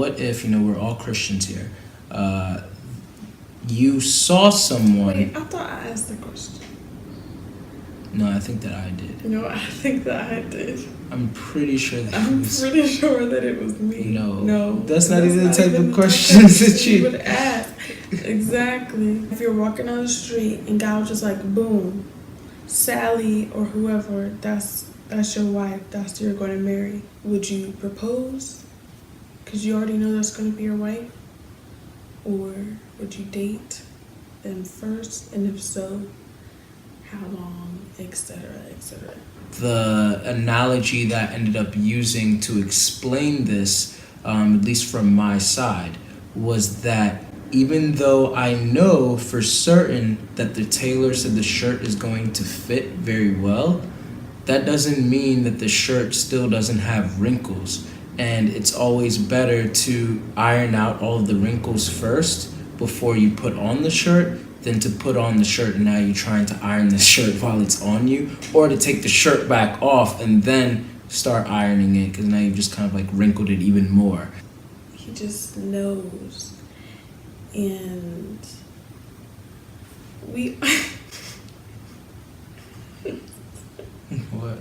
what if, we're all Christians here, you saw someone... Wait, I thought I asked the question. No, I think that I did. No, I think that I did. I'm pretty sure that pretty sure that it was me. No. That's not even the type of questions that you would ask. Exactly. If you're walking on the street and God was just like, boom, Sally or whoever, that's your wife, that's who you're going to marry, would you propose? Because you already know that's going to be your wife? Or would you date them first? And if so, how long, etc., etc.? The analogy that I ended up using to explain this, at least from my side, was that even though I know for certain that the tailor said the shirt is going to fit very well, that doesn't mean that the shirt still doesn't have wrinkles. And it's always better to iron out all of the wrinkles first before you put on the shirt than to put on the shirt and now you're trying to iron the shirt while it's on you, or to take the shirt back off and then start ironing it, because now you've just kind of like wrinkled it even more. He just knows. And we... What?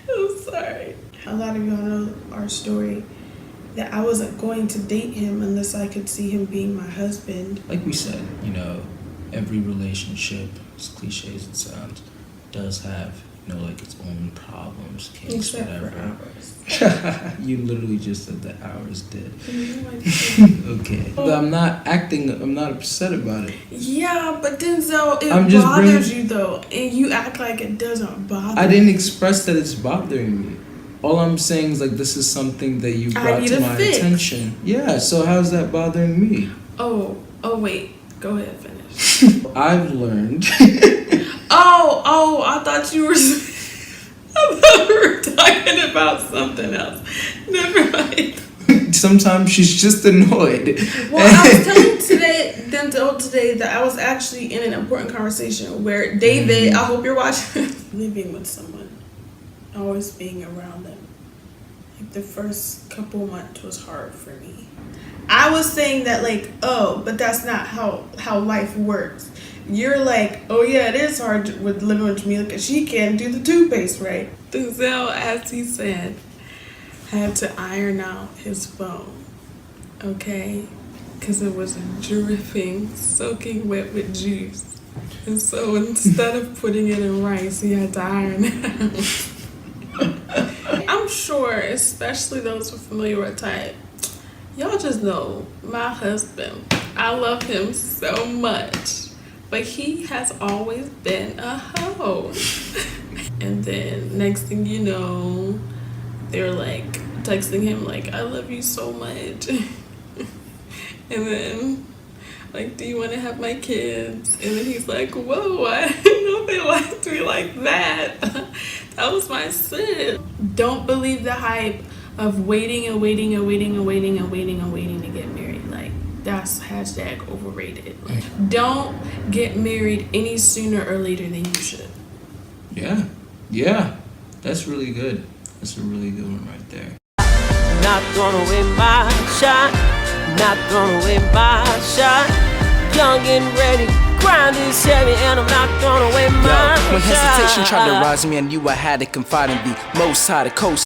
I'm sorry. A lot of y'all know our story, that I wasn't going to date him unless I could see him being my husband. Like we said, every relationship, as cliche as it sounds, does have, like its own problems, kinks, except whatever. for ours. You literally just said that ours did. No, Okay. But I'm not upset about it. Yeah, but Denzel, it bothers you though, and you act like it doesn't bother I didn't express that it's bothering me. All I'm saying is, like, this is something that you brought to my attention. Yeah, so how's that bothering me? Oh, wait. Go ahead, finish. I've learned. I thought you were talking about something else. Never mind. Sometimes she's just annoyed. Well, I was telling Denzel today that I was actually in an important conversation where David, I hope you're watching, living with someone, always being around them. Like the first couple months was hard for me. I was saying that but that's not how life works. You're like, oh yeah, it is hard with living with Jamila because she can't do the toothpaste right. Denzel, as he said, had to iron out his phone, okay? Because it was dripping, soaking wet with juice. And so instead of putting it in rice, he had to iron it out. I'm sure, especially those who are familiar with type, y'all just know my husband, I love him so much. But he has always been a hoe. And then next thing you know, they're like texting him like, I love you so much. And then like, do you want to have my kids? And then he's like, whoa, I didn't know they liked me like that. That was my sin. Don't believe the hype of waiting and waiting and waiting and waiting and waiting and waiting to get married. Like, that's hashtag overrated. Don't get married any sooner or later than you should. Yeah, that's really good. That's a really good one right there. Not gonna win my shot. Not gonna win my shot. Young and ready, grind is heavy, and I'm not gonna win my shot. When hesitation tried to rise me, I knew I had to confide in the Most High, the coast.